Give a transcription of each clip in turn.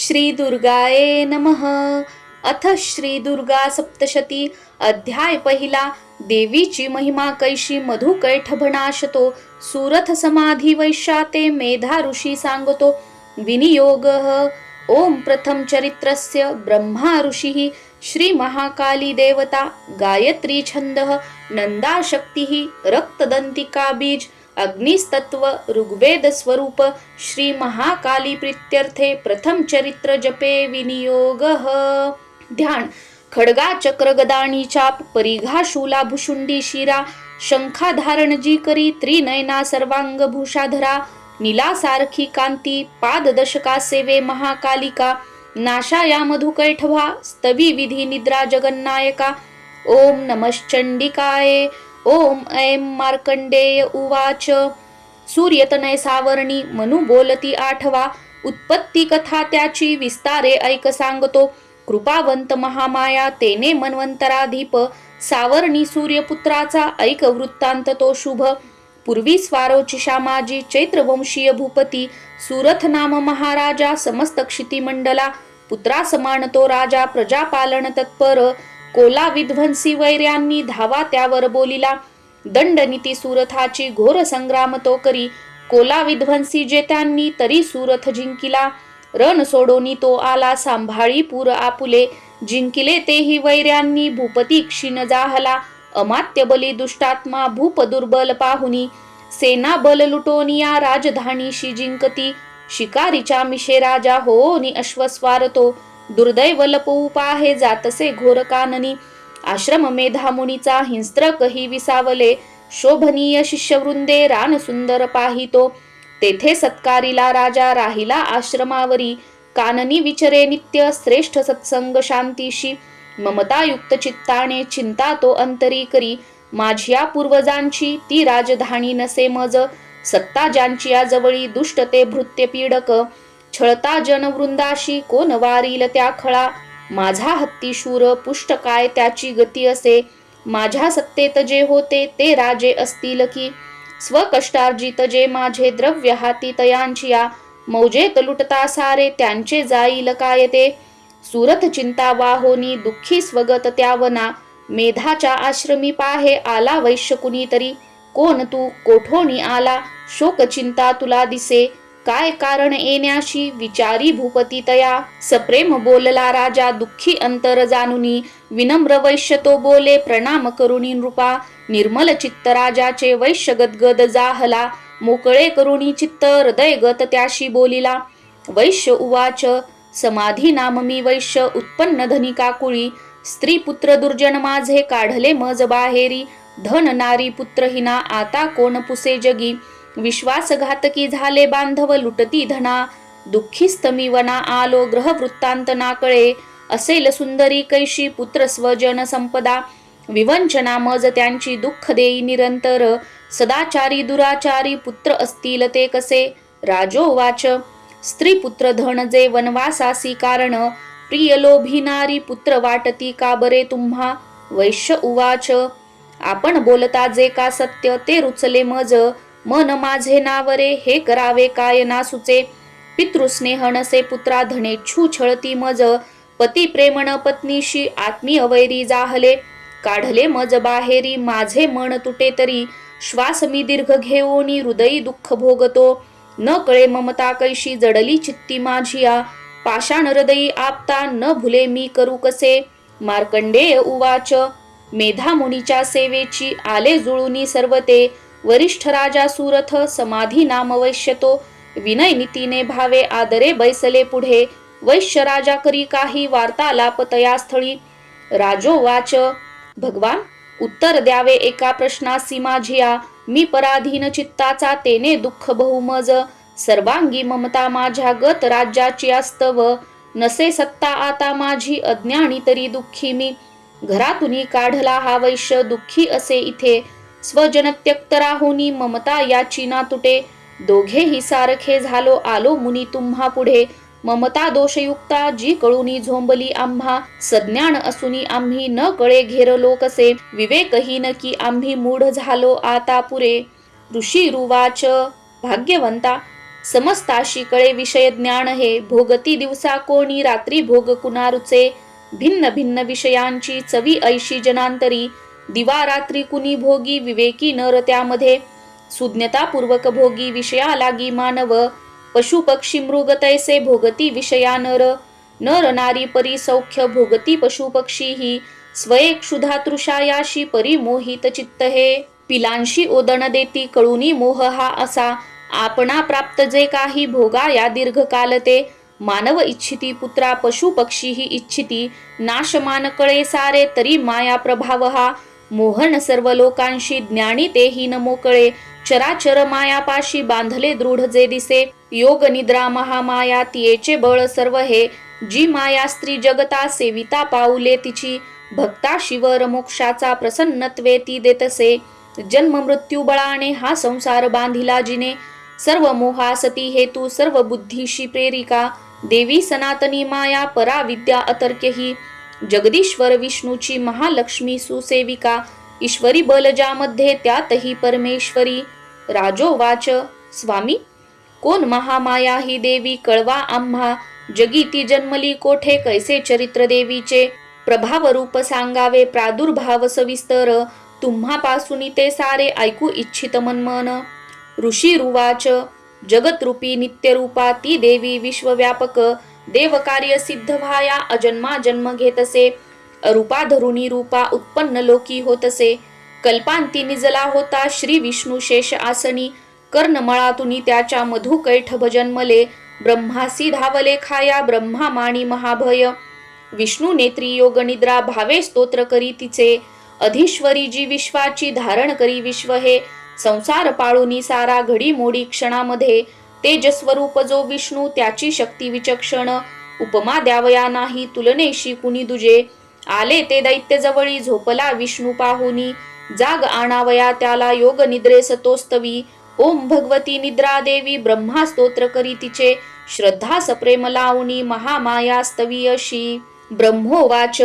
श्री दुर्गाये नमः. अथ श्री दुर्गा सप्तशती अध्याय पहिला. देवीची महिमा कैशी मधु कैठभनाशतो सुरथ समाधी वैशाते मेधा ऋषी सांगतो. विनियोगः. ओम प्रथम चरित्रस्य ब्रह्मा ऋषिः श्री महाकाली देवता गायत्री छंदः नंदा शक्तिः रक्तदंतिका बीज अग्निस्तत्व ऋग्वेद स्वरूप श्री महाकाली प्रीत्यर्थे प्रथम चरित्र जपे विनियोगः. ध्यान. खडगा चक्र गदाणी चाप परिघा शूला भुशुंडी शिरा शंखा धारण जी करी त्रिनयना सर्वांग भूषाधरा नीला सारखी कांती पाद दशका सेवे महाकालिका नाशाया मधुकैठभा स्तवी विधी निद्रा जगन्नायका. ओम नमश्चंडिकाये. ओम ऐं मार्कंडेय उवाच. सूर्यतनय सावर्णी मनु बोलती आठवा उत्पत्ती कथा त्याची विस्तारे ऐक सांगतो. कृपावंत महामाया तेने मन्वंतराधीप सावर्णी सूर्यपुत्राचा ऐक वृत्तांत तो शुभ. पूर्वी स्वारोची शामाजी चैत्रवंशीय भूपती सुरथ नाम महाराजा समस्त क्षितिमंडला पुत्रा समान तो राजा प्रजापालन तत्पर कोला विध्वंसी वैर्यांनी धावा त्यावर बोलिला. दंडनीती सुरथाची घोर संग्राम तो करी कोला विध्वंसी जेत्यांनी तरी सुरथ जिंकिला. रण सोडोनी तो आला सांभाळी पूर आपुले जिंकिले तेही वैर्यांनी भूपती क्षीण जाहला. अमात्य बली दुष्टात्मा भूप दुर्बल पाहुनी सेना बल लुटोनिया राजधानीशी जिंकती. शिकारीच्या मिशे राजा होनी अश्वस्वार तो दुर्दैव लपवू पाहे जातसे घोर काननी. आश्रम मेधा मुनीचा हिंस्त्रकही विसावले शोभनीय शिष्यवृंदे रान सुंदर पाहितो. तेथे सत्कारिला राजा राहिला आश्रमावरी काननी विचरे नित्य श्रेष्ठ सत्संग शांतीशी. ममतायुक्त चित्ताने चिंता तो अंतरी करी माझ्या पूर्वजांची ती राजधानी नसे मज. सत्ता ज्यांची या जवळी दुष्ट ते भृत्य पीडक छळता जनवृंदाशी कोण वारील त्या खळा. माझा हत्ती शूर पुष्ट काय त्याची गती असे माझ्या सत्तेत जे होते ते राजे असतील की. स्वकष्टार्जित जे माझे द्रव्य हाती तयांचिया मौजेत लुटता सारे त्यांचे जाईल काय ते. सुरथ चिंता वाहोनी दुःखी स्वगत त्यावना मेधाच्या आश्रमी पाहे आला वैश्य कुणीतरी. कोण तू कोठोनी आला शोक चिंता तुला दिसे काय कारण येण्याशी विचारी भूपती तया. सप्रेम बोलला राजा दुःखी अंतर जानुनी विनम्र वैश्य तो बोले प्रणाम करुणी नृपा. निर्मल चित्त राजाचे वैश्य गदगद जाहला मोकळे करुणी चित्त हृदय गत त्याशी बोलिला. वैश्य उवाच. समाधी नाम मी वैश्य उत्पन्न धनिका कुळी स्त्री पुत्र दुर्जन माझे काढले मज बाहेरी. धन नारी पुत्रहीना आता कोण पुसे जगी विश्वासघातकी झाले बांधव लुटती धना. दुःखीस्त मी वना आलो ग्रह वृत्तांत नाकळे असेल सुंदरी कैशी पुत्र स्वजन संपदा. विवंचना मज त्यांची दुःख देई निरंतर सदाचारी दुराचारी पुत्र असतील ते कसे. राजोवाच. स्त्री पुत्र धन जे वनवासासी कारण प्रिय लोभी नारी पुत्र वाटती का बरे तुम्हा. वैश्य उवाच. आपण बोलता जे का सत्य ते रुचले मज मन माझे नावरे हे करावे काय ना सुचे. पितृस्नेह नसे पुत्रा धनेच्छू छळती मज पती प्रेमण पत्नीशी आत्मीय वैरी जाहले. काढले मज बाहेरी माझे मन तुटे तरी श्वास मी दीर्घ घेऊनी हृदयी दुःख भोगतो. न कळे ममता कैशी जडली चित्ती माझिया पाषाण हृदयी आपता न भुले मी करू कसे. मार्कंडेय उवाच. मेधा मुनीच्या सेवेची आले जुळूनी सर्वते वरिष्ठ राजा सुरथ समाधी नाम वैश्य तो. विनय नीतीने भावे आदरे बैसले पुढे वैश्य राजा करी काही वार्तालाप तया स्थळी. राजोवाच. भगवान उत्तर द्यावे एका प्रश्नासी माझिया मी पराधीन चित्ताचा तेने दुःख बहुमज. सर्वांगी ममता माझ्या गत राज्याची अस्तव नसे सत्ता आता माझी अज्ञानी तरी दुःखी मी. घरातून काढला हा वैश्य दुःखी असे इथे स्वजन त्यक्त राहुनी ममता याची ना तुटे. दोघेही सारखे झालो आलो मुनी तुम्हा पुढे ममता दोषयुक्ता जी कळूनी झोंबली आम्हा. सज्ञान असुनी आम्ही न कळे घेरलो कसे विवेकहीन की आम्ही मूढ झालो आता पुरे. ऋषी रुवाच. भाग्यवंता समस्ताशी कळे विषय ज्ञान हे, भोगती दिवसा कोणी रात्री भोग कुणारुचे, भिन्न भिन्न विषयांची चवी ऐशी जनांतरी, दिवा रात्री कुणी भोगी विवेकी नर त्यामध्ये, सुज्ञतापूर्वक भोगी विषया लागी मानव, पशु पक्षी मृग तैसे भोगती विषया नर, नर नारी परी सौख्य भोगती पशु पक्षी ही, स्वये क्षुधा तृषायाशी परी मोहित चित्त हे, पिलांशी ओदण देती कळुनी मोह हा असा, आपणा प्राप्त जे काही भोगा या दीर्घकाल ते, मानव इच्छिती पुत्रा पशु पक्षी ही इच्छिती, नाशमान कळे सारे तरी माया प्रभाव हा, मोहन सर्व लोकांशी ज्ञानी तेही न मोकळे, चराचर मायापाशी बांधले दृढ जे दिसे, योग निद्रा महामाया तियेचे बळ सर्व हे, जी माया स्त्री जगता सेविता पाऊले तिची, भक्ता शिवर मोक्षाचा प्रसन्नत्वे ती देतसे, जन्म मृत्यू बळाने हा संसार बांधिला जिने, सर्व मोहासती हेतू सर्व बुद्धीशी प्रेरिका, देवी सनातनी माया परा विद्या अतर्क्य ही, जगदीश्वर विष्णूची महालक्ष्मी सुसेविका, ईश्वरी बल ज्यामध्ये त्यातही परमेश्वरी. राजोवाच, स्वामी कोण महामाया ही देवी कळवा आम्हा, जगी ती जन्मली कोठे कैसे चरित्र देवीचे, प्रभाव रूप सांगावे प्रादुर्भाव सविस्तर, तुम्हापासून ते सारे ऐकू इच्छित मनमन. ऋषी रुवाच, जगतरूपी नित्यरूपा ती देवी विश्वव्यापक, देवकार्य सिद्ध व्हाया अजन्मा जन्म घेतसे, अरूपा धरुणी रूपा उत्पन्न लोकी होतसे, कल्पांती निजला होता श्री विष्णू शेष आसनी, कर्णमळातुनी त्याच्या मधुकैठभ जन्मले, ब्रह्मासी धावले खाया ब्रह्मा माणी महाभय, विष्णू नेत्री योग निद्रा भावे स्तोत्र करी तिचे, अधीश्वरी जी विश्वाची धारण करी विश्व हे, संसार पाळुनी सारा घडी मोडी क्षणामध्ये, तेजस्वरूप जो विष्णू त्याची शक्ती विचक्षण, उपमा द्यावया नाही तुलनेशी कुणी दुजे, आले ते दैत्य जवळी झोपला विष्णू पाहुनी, जाग आणावया त्याला योग निद्रेस तोस्तवी, ओम भगवती निद्रा देवी ब्रह्मा स्तोत्र करी तिचे, श्रद्धा सप्रेम लावणी महामाया स्तवी अशी. ब्रह्मोवाच,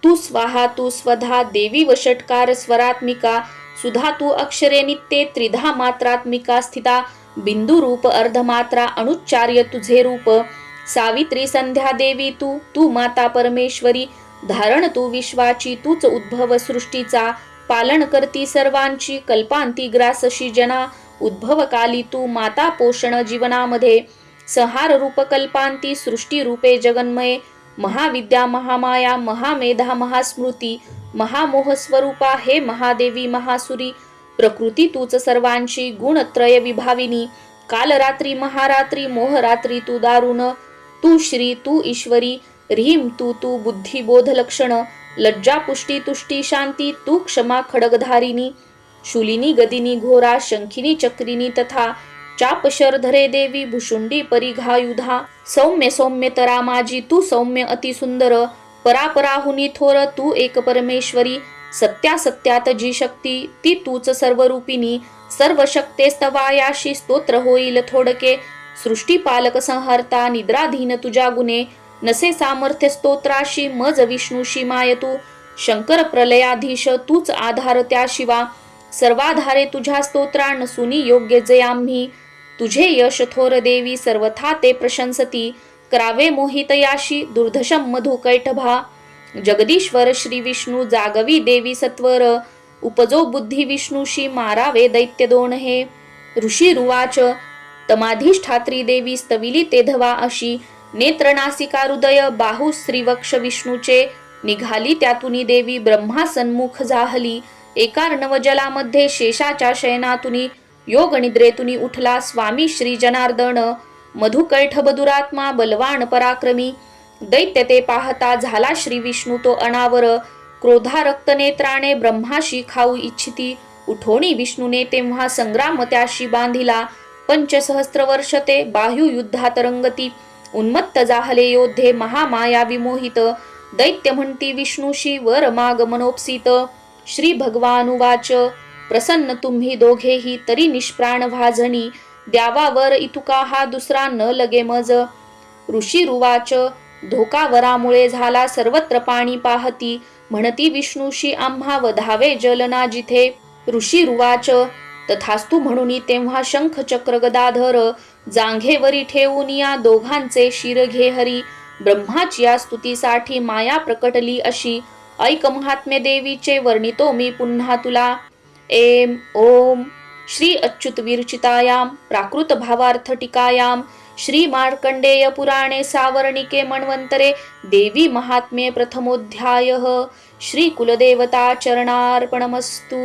तू स्वाहा तू स्वधा देवी व षटकार स्वरात्मिका, सुधा तू अक्षरे नित्ये त्रिधा मात्रात्मिका स्थिता, बिंदू रूप अर्धमात्रा अनुच्चार्य तुझे रूप, सावित्री संध्या देवी तू तू माता परमेश्वरी, धारण तू विश्वाची तूच उद्भव सृष्टीचा, पालन करती सर्वांची कल्पांती ग्रासशी जना, उद्भव काली तू माता पोषण जीवनामध्ये, संहार रूप कल्पांती सृष्टी रूपे जगन्मये, महाविद्या महामाया महामेधा महास्मृती, महामोह स्वरूपा हे महादेवी महासुरी, प्रकृती तूच सर्वांची गुणत्रय विभाविनी, कालरात्री महारात्री मोहरात्री तू दारुण, तू श्री तू ईश्वरी, ह्रीम तू तू बुद्धी बोध लक्षण, लज्जा पुष्टी तुष्टी शांती तू क्षमा खडगधारिणी, शूलिनी गदिनी घोरा शंखिनी चक्रिनी तथा, चाप शरधरे देवी भुषुंडी परिघायुधा, सौम्य सौम्य तरा माझी तू सौम्य अति सुंदर, परापराहुनी थोर तू एक परमेश्वरी, सत्यासत्यात जी शक्ती ती तूच सर्वरूपिणी, सर्व शक्तेस्तवायाशी स्तोत्र होईल थोडके, सृष्टी पालक संहर्ता निद्राधीन तुझ्या गुणे, नसे सामर्थ्य स्तोत्राशी मज विष्णूशी माय तू, शंकर प्रलयाधीश तूच आधार त्या शिवा, सर्वाधारे तुझ्या स्तोत्रा नसुनी योग्य जे आम्ही, तुझे यश थोर देवी सर्वथा ते प्रशंसती, करावे मोहित याशी दुर्धशम मधु कैटभा, जगदीश्वर श्री विष्णू जागवी देवी सत्वर, उपजो बुद्धी विष्णूशी मारावे दैत्य दोन हे. ऋषी रुवाच, तमाधिष्ठात्री देवी स्तविली तेधवा अशी, नेत्र नासिका हृदय बाहू श्रीवक्ष विष्णूचे, निघाली त्यातुनी देवी ब्रह्मा सन्मुख जाहली, एकार्णव जलामध्ये शेषाच्या शयनातुनी, योग निद्रेतुनी उठला स्वामी श्री जनार्दन, मधुकैठभ दुरात्मा बलवान पराक्रमी, दैत्य ते पाहता झाला श्री विष्णू तो अनावर, क्रोधारक्त नेत्राने ब्रह्माशी खाऊ इच्छिती, उठोणी विष्णूने तेव्हा संग्राम त्याशी बांधिला, पंचसहस्त्र वर्ष ते बाह्यु युद्धात रंगती, उन्मत्त जाहले योद्धे महामाया विमोहित, दैत्य म्हणती विष्णूशी वर माग मनोपसित. श्री भगवानुवाच, प्रसन्न तुम्ही दोघेही तरी निष्प्राण व्हाजणी, द्यावा वर इतुका हा दुसरा न लगे मज. ऋषी रुवाच, धोका वरामुळे झाला सर्वत्र पाणी पाहती, म्हणती विष्णूशी आम्हा वधावे जलना जिथे. ऋषी रुवाच, तथास्तु म्हणून तेव्हा शंख चक्र गदाधर जांघेवरी ठेवून या दोघांचे शिर घे हरी. ब्रह्माची या स्तुतीसाठी माया प्रकटली अशी. ऐक महात्म्य देवीचे वर्णितो मी पुन्हा तुला. एम ओम श्री अच्युत विरचितायां प्राकृत भावार्थ टीकायां श्री मार्कंडेय पुराणे सावर्णिके मन्वंतरे देवी महात्म्ये प्रथमोध्यायः. श्री कुलदेवता चरणार्पणमस्तु.